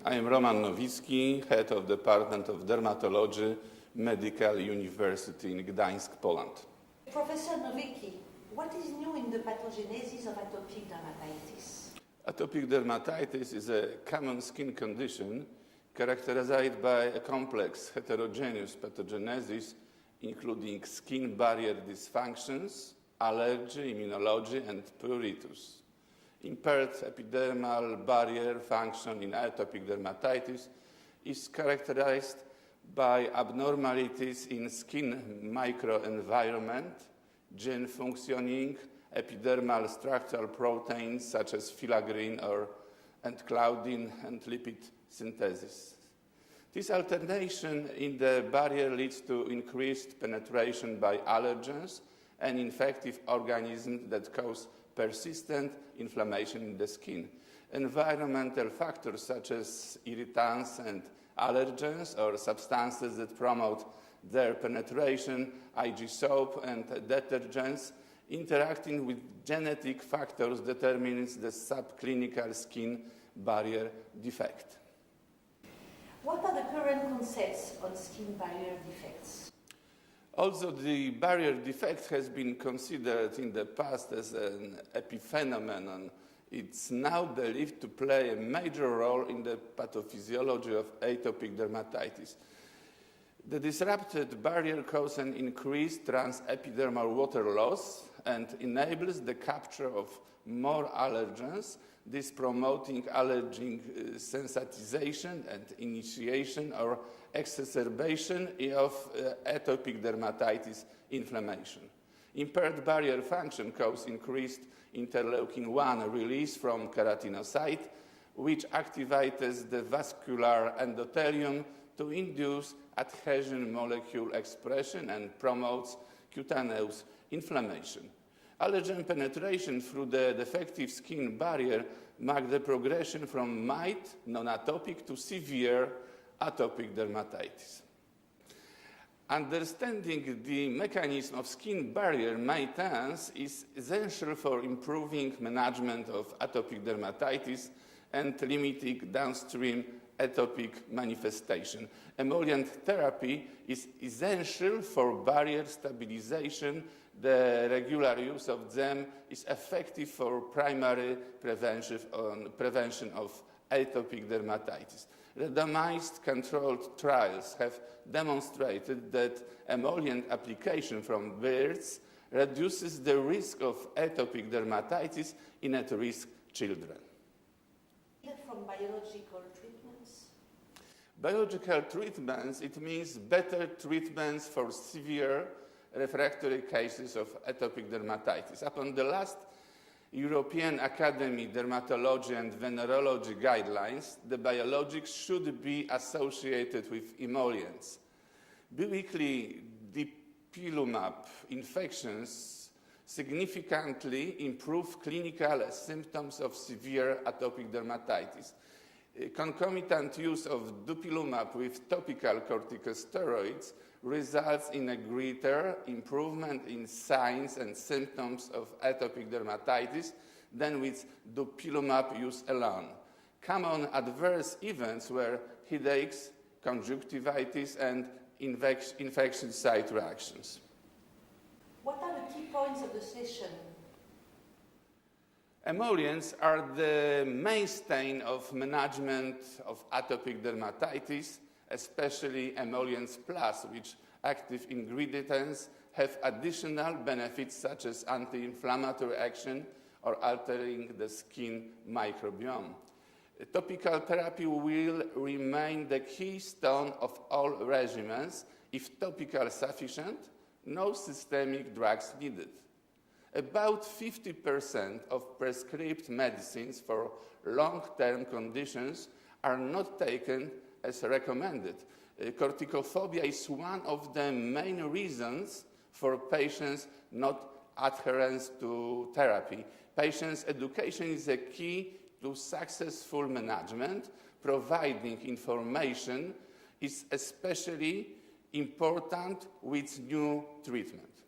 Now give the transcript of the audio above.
I am Roman NOWICKI, head of Department of Dermatology, Medical University in Gdańsk, Poland. Professor NOWICKI, what is new in the pathogenesis of atopic dermatitis? Atopic dermatitis is a common skin condition characterized by a complex heterogeneous pathogenesis, including skin barrier dysfunctions, allergy, immunology, and pruritus. Impaired epidermal barrier function in atopic dermatitis is characterized by abnormalities in skin microenvironment, gene functioning, epidermal structural proteins such as filaggrin and claudin, and lipid synthesis. This alternation in the barrier leads to increased penetration by allergens and infective organisms that cause persistent inflammation in the skin. Environmental factors such as irritants and allergens or substances that promote their penetration, IG soap and detergents, interacting with genetic factors determines the subclinical skin barrier defect. What are the current concepts on skin barrier defects? Also, the barrier defect has been considered in the past as an epiphenomenon. It's now believed to play a major role in the pathophysiology of atopic dermatitis. The disrupted barrier causes an increased transepidermal water loss and enables the capture of more allergens, this promoting allergen sensitization and initiation or exacerbation of atopic dermatitis inflammation. Impaired barrier function causes increased interleukin-1 release from keratinocyte, which activates the vascular endothelium to induce adhesion molecule expression and promotes cutaneous inflammation. Allergen penetration through the defective skin barrier marks the progression from mild, non-atopic to severe atopic dermatitis. Understanding the mechanism of skin barrier maintenance is essential for improving management of atopic dermatitis and limiting downstream atopic manifestation. Emollient therapy is essential for barrier stabilization. The regular use of them is effective for primary prevention of atopic dermatitis. Randomized controlled trials have demonstrated that emollient application from birds reduces the risk of atopic dermatitis in at-risk children. From biological treatments? Biological treatments, it means better treatments for severe refractory cases of atopic dermatitis. Upon the last European Academy Dermatology and Venereology guidelines, the biologics should be associated with emollients. Biweekly dupilumab infections significantly improve clinical symptoms of severe atopic dermatitis. Concomitant use of dupilumab with topical corticosteroids results in a greater improvement in signs and symptoms of atopic dermatitis than with dupilumab use alone. Common adverse events were headaches, conjunctivitis, and infection site reactions. What are the key points of the session? Emollients are the mainstay of management of atopic dermatitis, especially emollients plus, which active ingredients have additional benefits such as anti-inflammatory action or altering the skin microbiome. Topical therapy will remain the keystone of all regimens. If topical sufficient, no systemic drugs needed. About 50% of prescribed medicines for long-term conditions are not taken as recommended. Corticophobia is one of the main reasons for patients not adherence to therapy. Patients' education is a key to successful management. Providing information is especially important with new treatment.